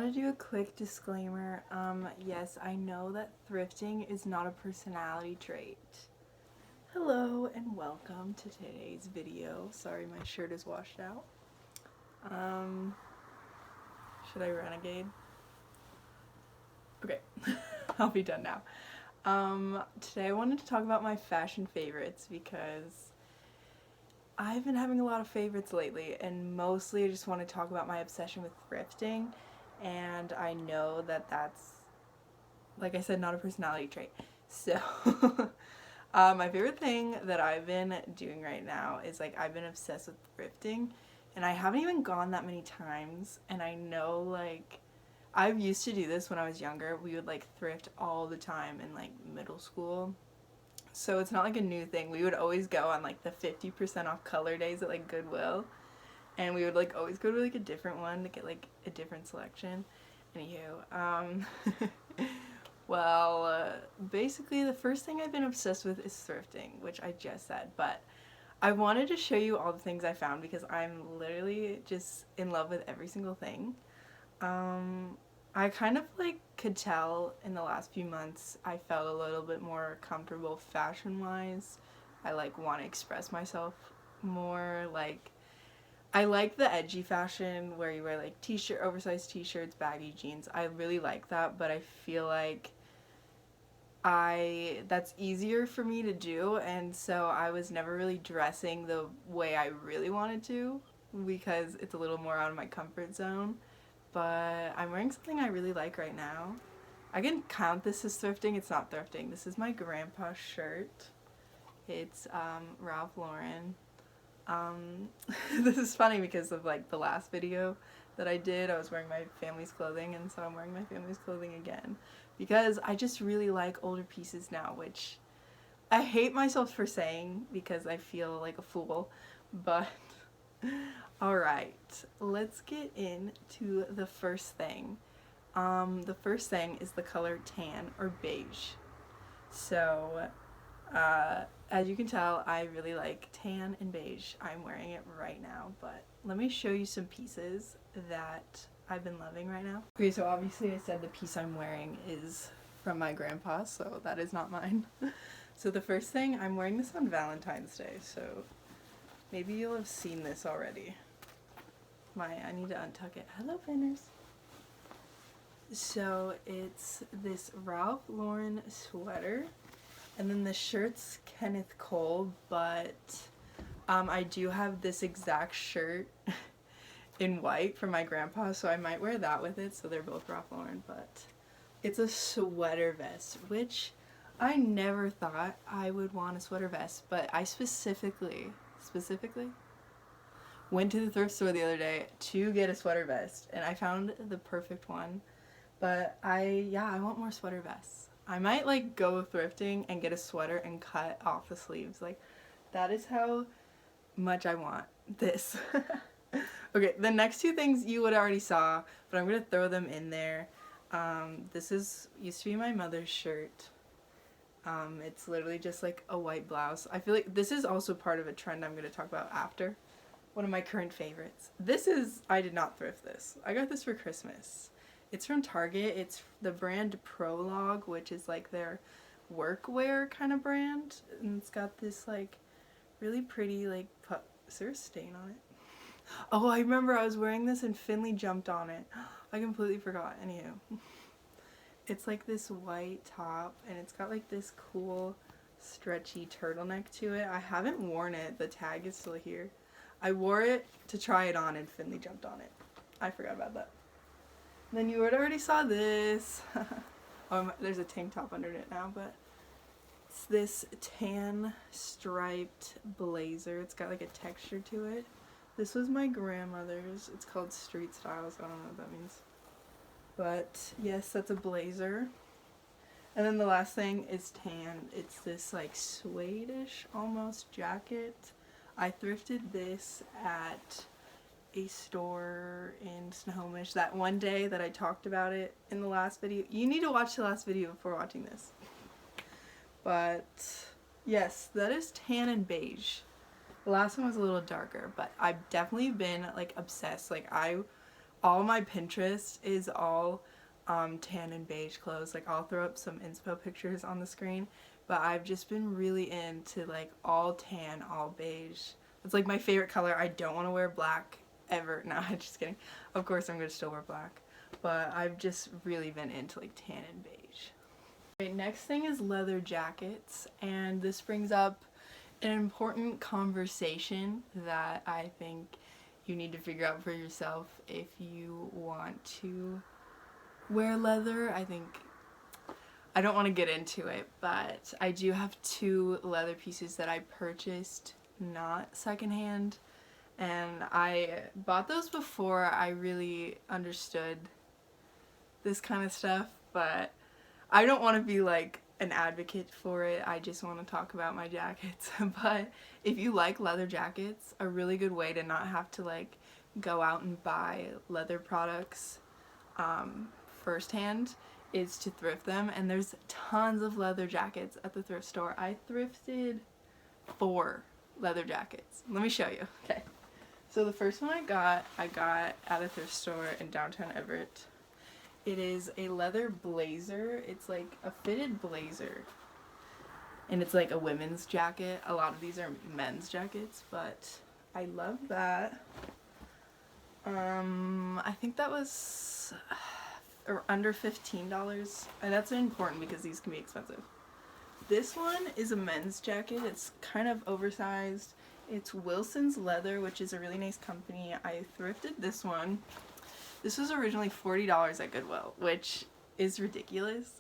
want to do a quick disclaimer. Yes, I know that thrifting is not a personality trait. Hello and welcome to today's video. Sorry, my shirt is washed out. Should I renegade? Okay, I'll be done now. Today I wanted to talk about my fashion favorites because I've been having a lot of favorites lately, and mostly I just want to talk about my obsession with thrifting, and I know that that's, like I said, not a personality trait. So, my favorite thing that I've been doing right now is, like, I've been obsessed with thrifting, and I haven't even gone that many times, and I know, like, I used to do this when I was younger. We would, like, thrift all the time in, like, middle school. So it's not like a new thing. We would always go on like the 50% off color days at like Goodwill, and we would like always go to like a different one to get like a different selection. Anywho, basically the first thing I've been obsessed with is thrifting, which I just said, but I wanted to show you all the things I found because I'm literally just in love with every single thing. I kind of like could tell in the last few months I felt a little bit more comfortable fashion wise. I like want to express myself more. Like, I like the edgy fashion where you wear like oversized t-shirts, baggy jeans. I really like that, but I feel like that's easier for me to do, and so I was never really dressing the way I really wanted to because it's a little more out of my comfort zone. But I'm wearing something I really like right now. I can count this as thrifting. It's not thrifting. This is my grandpa's shirt. It's Ralph Lauren. This is funny because of like the last video that I did. I was wearing my family's clothing, and so I'm wearing my family's clothing again because I just really like older pieces now, which I hate myself for saying because I feel like a fool, but alright, let's get into the first thing. The first thing is the color tan or beige. So, as you can tell, I really like tan and beige. I'm wearing it right now, but let me show you some pieces that I've been loving right now. Okay, so obviously I said the piece I'm wearing is from my grandpa, so that is not mine. So the first thing, I'm wearing this on Valentine's Day, so maybe you'll have seen this already. I need to untuck it. Hello, Finners. So it's this Ralph Lauren sweater, and then the shirt's Kenneth Cole, but I do have this exact shirt in white from my grandpa, so I might wear that with it, so they're both Ralph Lauren, but it's a sweater vest, which I never thought I would want a sweater vest, but I specifically went to the thrift store the other day to get a sweater vest, and I found the perfect one. But I want more sweater vests. I might like go thrifting and get a sweater and cut off the sleeves. Like, that is how much I want this. Okay, the next two things you would already saw, but I'm gonna throw them in there. This used to be my mother's shirt. It's literally just like a white blouse. I feel like this is also part of a trend I'm gonna talk about after. One of my current favorites. I did not thrift this. I got this for Christmas. It's from Target. It's the brand Prologue, which is like their workwear kind of brand. And it's got this like really pretty like, is there a stain on it? Oh, I remember I was wearing this and Finley jumped on it. I completely forgot. Anywho. It's like this white top, and it's got like this cool stretchy turtleneck to it. I haven't worn it. The tag is still here. I wore it to try it on and Finley jumped on it. I forgot about that. Then you already saw this. There's a tank top under it now, but it's this tan striped blazer. It's got like a texture to it. This was my grandmother's. It's called Street Styles. I don't know what that means. But yes, that's a blazer. And then the last thing is tan. It's this like suede-ish almost jacket. I thrifted this at a store in Snohomish that one day that I talked about it in the last video. You need to watch the last video before watching this. But yes, that is tan and beige. The last one was a little darker, but I've definitely been like obsessed. Like, I all my Pinterest is all tan and beige clothes. Like I'll throw up some inspo pictures on the screen, but I've just been really into like all tan, all beige. It's like my favorite color. I don't want to wear black ever. No, I'm just kidding. Of course I'm going to still wear black, but I've just really been into like tan and beige. Okay, next thing is leather jackets, and this brings up an important conversation that I think you need to figure out for yourself if you want to wear leather. I don't want to get into it, but I do have 2 leather pieces that I purchased not secondhand, and I bought those before I really understood this kind of stuff, but I don't want to be like an advocate for it. I just want to talk about my jackets. But if you like leather jackets, a really good way to not have to like go out and buy leather products firsthand is to thrift them, and there's tons of leather jackets at the thrift store. I thrifted 4 leather jackets. Let me show you. Okay. So the first one I got at a thrift store in downtown Everett. It is a leather blazer. It's like a fitted blazer. And it's like a women's jacket. A lot of these are men's jackets, but I love that. I think that was under $15. And that's important because these can be expensive. This one is a men's jacket. It's kind of oversized. It's Wilson's Leather, which is a really nice company. I thrifted this one. This was originally $40 at Goodwill, which is ridiculous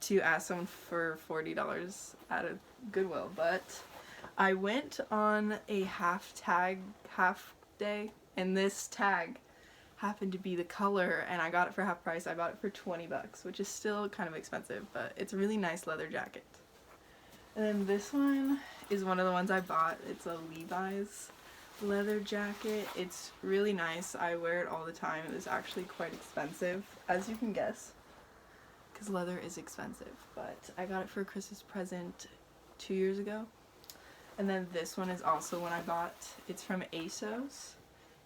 to ask someone for $40 at a Goodwill, but I went on a half day, and this tag happened to be the color, and I got it for half price. I bought it for $20, which is still kind of expensive, but it's a really nice leather jacket. And then this one is one of the ones I bought. It's a Levi's leather jacket. It's really nice. I wear it all the time. It was actually quite expensive, as you can guess, because leather is expensive, but I got it for a Christmas present 2 years ago. And then this one is also one I bought. It's from ASOS.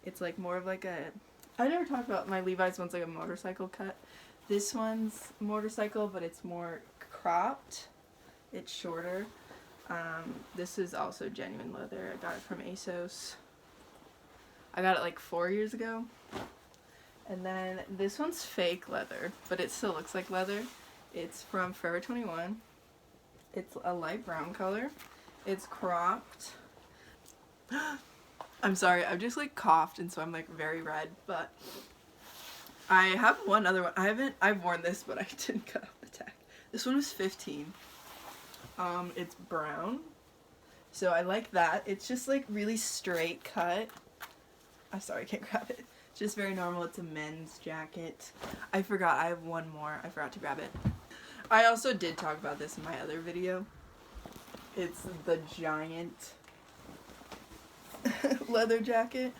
It's like more of like a, I never talked about my Levi's one's like a motorcycle cut. This one's motorcycle, but it's more cropped. It's shorter. This is also genuine leather. I got it from ASOS. I got it like 4 years ago. And then this one's fake leather, but it still looks like leather. It's from Forever 21. It's a light brown color. It's cropped. I'm sorry, I've just like coughed, and so I'm like very red, but I have one other one. I've worn this, but I didn't cut off the tag. This one was $15. It's brown, so I like that. It's just like really straight cut. I'm sorry, I can't grab it. It's just very normal. It's a men's jacket. I forgot, I have one more. I forgot to grab it. I also did talk about this in my other video. It's the giant leather jacket.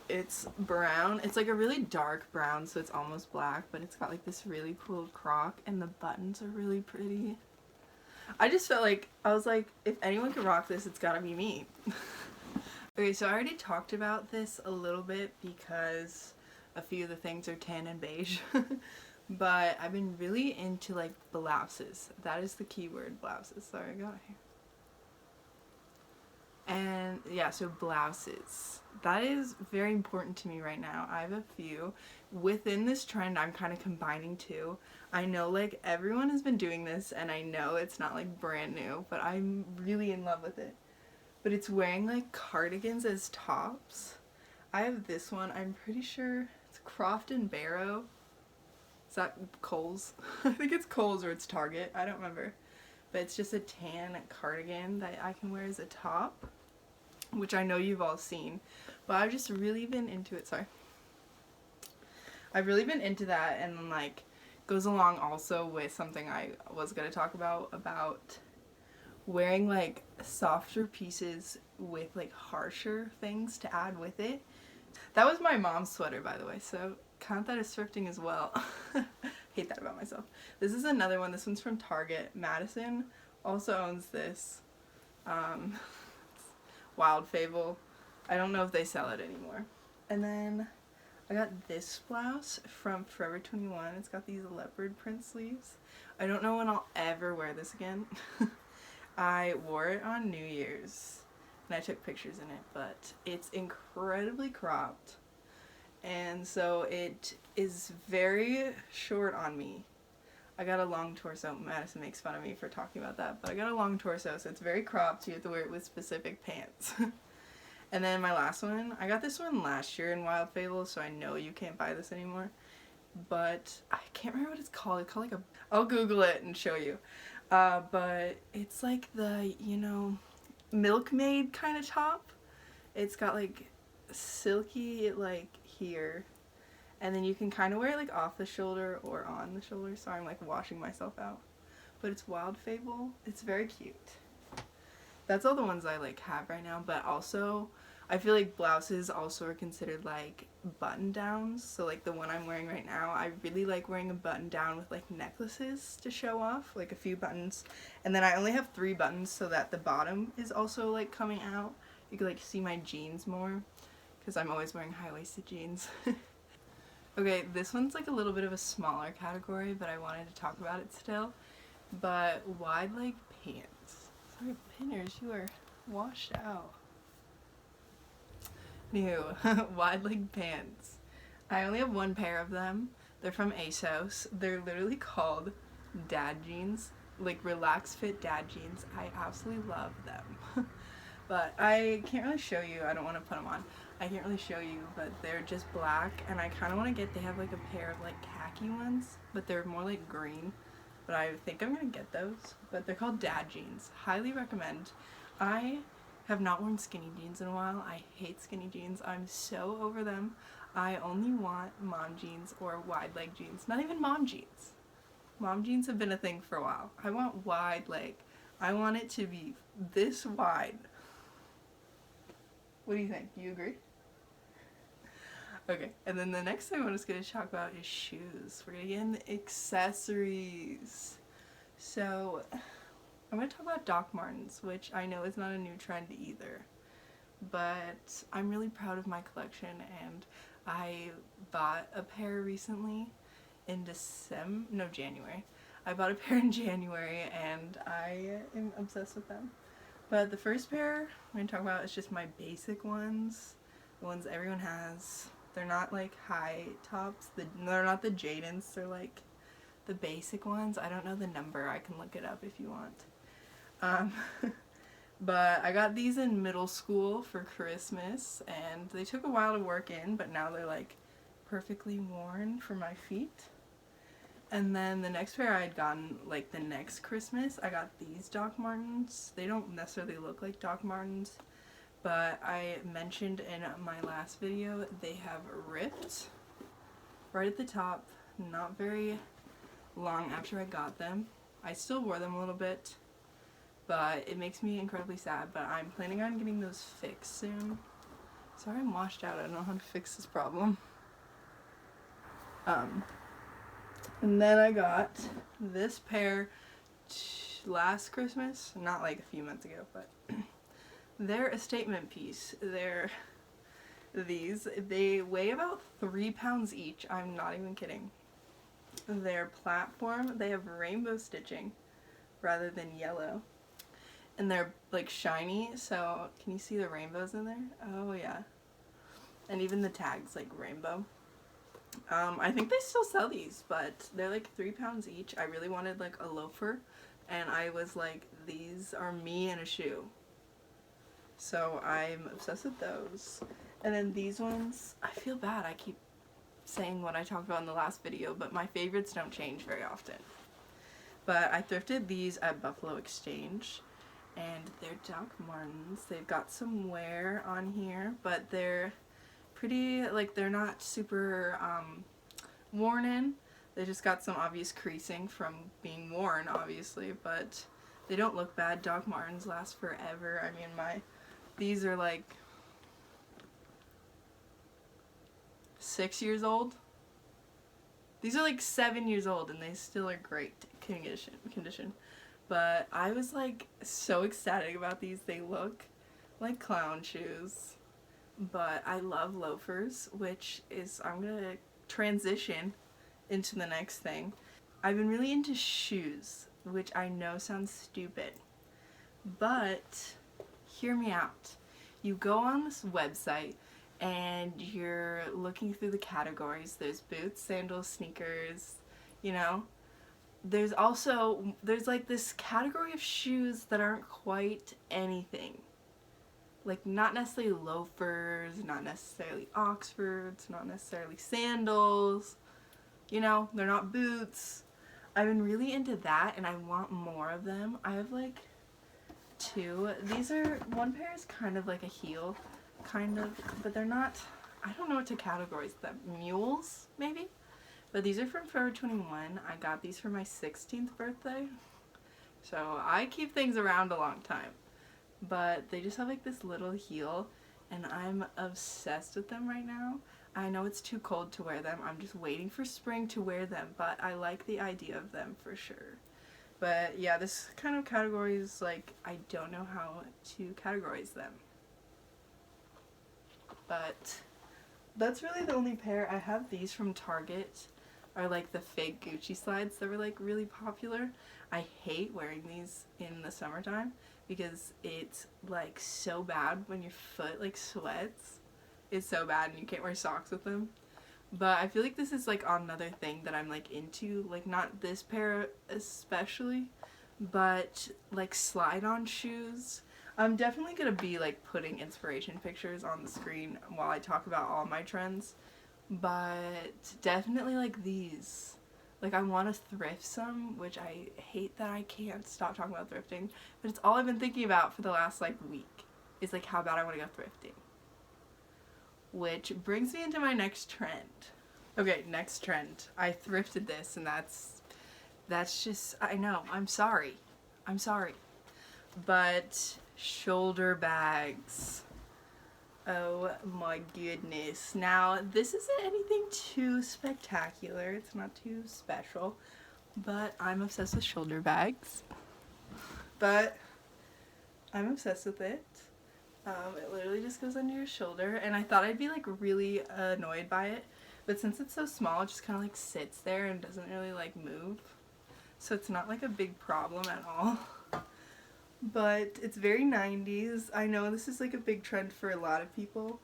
It's brown. It's like a really dark brown, so it's almost black, but it's got like this really cool croc, and the buttons are really pretty. I just felt like, I was like, if anyone could rock this, it's gotta be me. Okay, so I already talked about this a little bit because a few of the things are tan and beige. But I've been really into like blouses. That is the key word, blouses. Sorry, I got it here. And yeah, so blouses. That is very important to me right now. I have a few. Within this trend, I'm kind of combining two. I know like everyone has been doing this, and I know it's not like brand new, but I'm really in love with it. But it's wearing like cardigans as tops. I have this one. I'm pretty sure it's Croft and Barrow. Is that Kohl's? I think it's Kohl's or it's Target. I don't remember. But it's just a tan cardigan that I can wear as a top, which I know you've all seen. But I've just really been into it. Sorry. I've really been into that, and like goes along also with something I was going to talk about wearing like softer pieces with like harsher things to add with it. That was my mom's sweater, by the way, so count that as thrifting as well. Hate that about myself. This is another one. This one's from Target. Madison also owns this. Wild Fable. I don't know if they sell it anymore. And then I got this blouse from Forever 21. It's got these leopard print sleeves. I don't know when I'll ever wear this again. I wore it on New Year's and I took pictures in it, but it's incredibly cropped. And so it is very short on me. I got a long torso. Madison makes fun of me for talking about that, but I got a long torso, so it's very cropped. You have to wear it with specific pants. And then my last one, I got this one last year in Wild Fable, so I know you can't buy this anymore. But I can't remember what it's called. It's called like a... I'll Google it and show you. But it's like the, you know, milkmaid kind of top. It's got like silky, like here. And then you can kind of wear it like off the shoulder or on the shoulder. Sorry, I'm like washing myself out. But it's Wild Fable. It's very cute. That's all the ones I like have right now. But also, I feel like blouses also are considered like button downs. So like the one I'm wearing right now, I really like wearing a button down with like necklaces to show off, like a few buttons. And then I only have 3 buttons so that the bottom is also like coming out. You can like see my jeans more because I'm always wearing high-waisted jeans. Okay, this one's like a little bit of a smaller category, but I wanted to talk about it still. But wide leg pants. Sorry, pinners, you are washed out. New wide leg pants. I only have 1 pair of them. They're from ASOS. They're literally called dad jeans, like relaxed fit dad jeans. I absolutely love them. But I can't really show you. I don't want to put them on. I can't really show you, but they're just black, and I kind of want to get, they have like a pair of like khaki ones, but they're more like green, but I think I'm going to get those, but they're called dad jeans. Highly recommend. I have not worn skinny jeans in a while. I hate skinny jeans. I'm so over them. I only want mom jeans or wide leg jeans, not even mom jeans. Mom jeans have been a thing for a while. I want wide leg. I want it to be this wide. What do you think? Do you agree? Okay, and then the next thing I'm just going to talk about is shoes. We're going to get into accessories. So, I'm going to talk about Doc Martens, which I know is not a new trend either. But I'm really proud of my collection, and I bought a pair recently in January. I bought a pair in January, and I am obsessed with them. But the first pair I'm going to talk about is just my basic ones, the ones everyone has. They're not like high tops, they're not the Jadens, they're like the basic ones. I don't know the number, I can look it up if you want. But I got these in middle school for Christmas, and they took a while to work in, but now they're like perfectly worn for my feet. And then the next pair I had gotten, like the next Christmas, I got these Doc Martens. They don't necessarily look like Doc Martens, but I mentioned in my last video, they have ripped right at the top, not very long after I got them. I still wore them a little bit, but it makes me incredibly sad, but I'm planning on getting those fixed soon. Sorry I'm washed out, I don't know how to fix this problem. And then I got this pair last Christmas, not like a few months ago, but they're a statement piece. They weigh about 3 pounds each, I'm not even kidding. They're platform, they have rainbow stitching rather than yellow. And they're like shiny, so can you see the rainbows in there? Oh yeah. And even the tags like rainbow. I think they still sell these, but they're like 3 pounds each. I really wanted like a loafer, and I was like, these are me in a shoe. So I'm obsessed with those. And then these ones, I feel bad, I keep saying what I talked about in the last video, but my favorites don't change very often. But I thrifted these at Buffalo Exchange, and they're Doc Martens. They've got some wear on here, but they're pretty, like, they're not super worn in. They just got some obvious creasing from being worn, obviously, but they don't look bad. Doc Martens last forever. I mean, these are like 6 years old. These are like 7 years old, and they still are great condition. But I was like so ecstatic about these. They look like clown shoes. but I love loafers, which is, I'm gonna transition into the next thing. I've been really into shoes, which I know sounds stupid, but hear me out. You go on this website and you're looking through the categories. There's boots, sandals, sneakers, you know. There's like this category of shoes that aren't quite anything. Like, not necessarily loafers, not necessarily Oxfords, not necessarily sandals, you know, they're not boots. I've been really into that and I want more of them. I have like 2. One pair is kind of like a heel, kind of, but they're not, I don't know what to categorize them. Mules, maybe? But these are from Forever 21. I got these for my 16th birthday. So I keep things around a long time. But they just have like this little heel and I'm obsessed with them right now. I know it's too cold to wear them. I'm just waiting for spring to wear them, but I like the idea of them for sure. But yeah, this kind of category is like, I don't know how to categorize them. But that's really the only pair. I have these from Target, are like the fake Gucci slides that were like really popular. I hate wearing these in the summertime because it's like so bad when your foot like sweats. It's so bad and you can't wear socks with them. But I feel like this is like another thing that I'm like into, like not this pair especially, but like slide-on shoes. I'm definitely gonna be like putting inspiration pictures on the screen while I talk about all my trends, but definitely like these. Like, I want to thrift some, which I hate that I can't stop talking about thrifting, but it's all I've been thinking about for the last like week is like how bad I want to go thrifting. Which brings me into my next trend. Okay, next trend. I thrifted this and that's just, I know, I'm sorry. But shoulder bags. Oh my goodness. Now, this isn't anything too spectacular. It's not too special. But I'm obsessed with shoulder bags. But I'm obsessed with it. It literally just goes under your shoulder. And I thought I'd be like really annoyed by it. But since it's so small, it just kind of like sits there and doesn't really like move. So it's not like a big problem at all. But it's very 90s. I know this is like a big trend for a lot of people,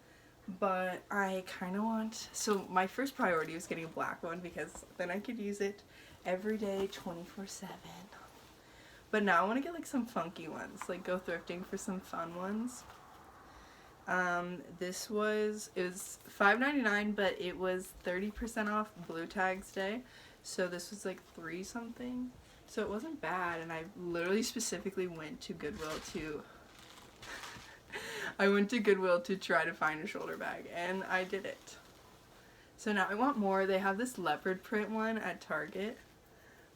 but I kind of want, so my first priority was getting a black one because then I could use it every day 24/7. But now I want to get like some funky ones, like go thrifting for some fun ones. It was $5.99, but it was 30% off Blue Tags Day, so this was like $3 something. So it wasn't bad, and I literally specifically went to Goodwill to try to find a shoulder bag, and I did it. So now I want more. They have this leopard print one at Target,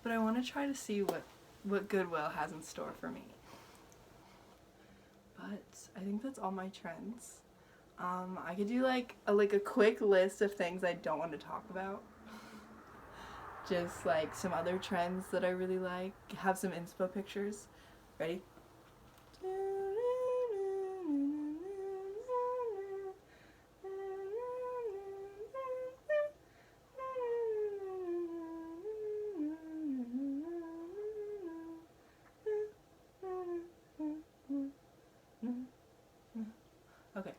but I want to try to see what Goodwill has in store for me. But I think that's all my trends. I could do like a quick list of things I don't want to talk about. Just like some other trends that I really like. Have some inspo pictures. Ready? Okay.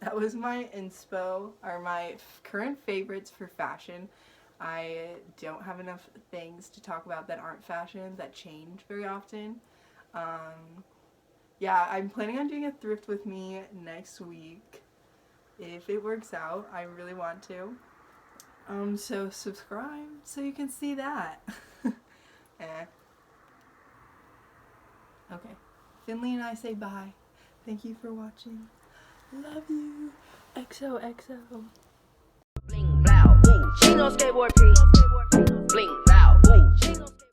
That was my inspo, or my current favorites for fashion. I don't have enough things to talk about that aren't fashion, that change very often. Yeah, I'm planning on doing a thrift with me next week. If it works out, I really want to. So subscribe so you can see that. Okay. Finley and I say bye. Thank you for watching. Love you. XOXO. Bling, blow, ooh. She no skateboard, P. Bling, blow, ooh.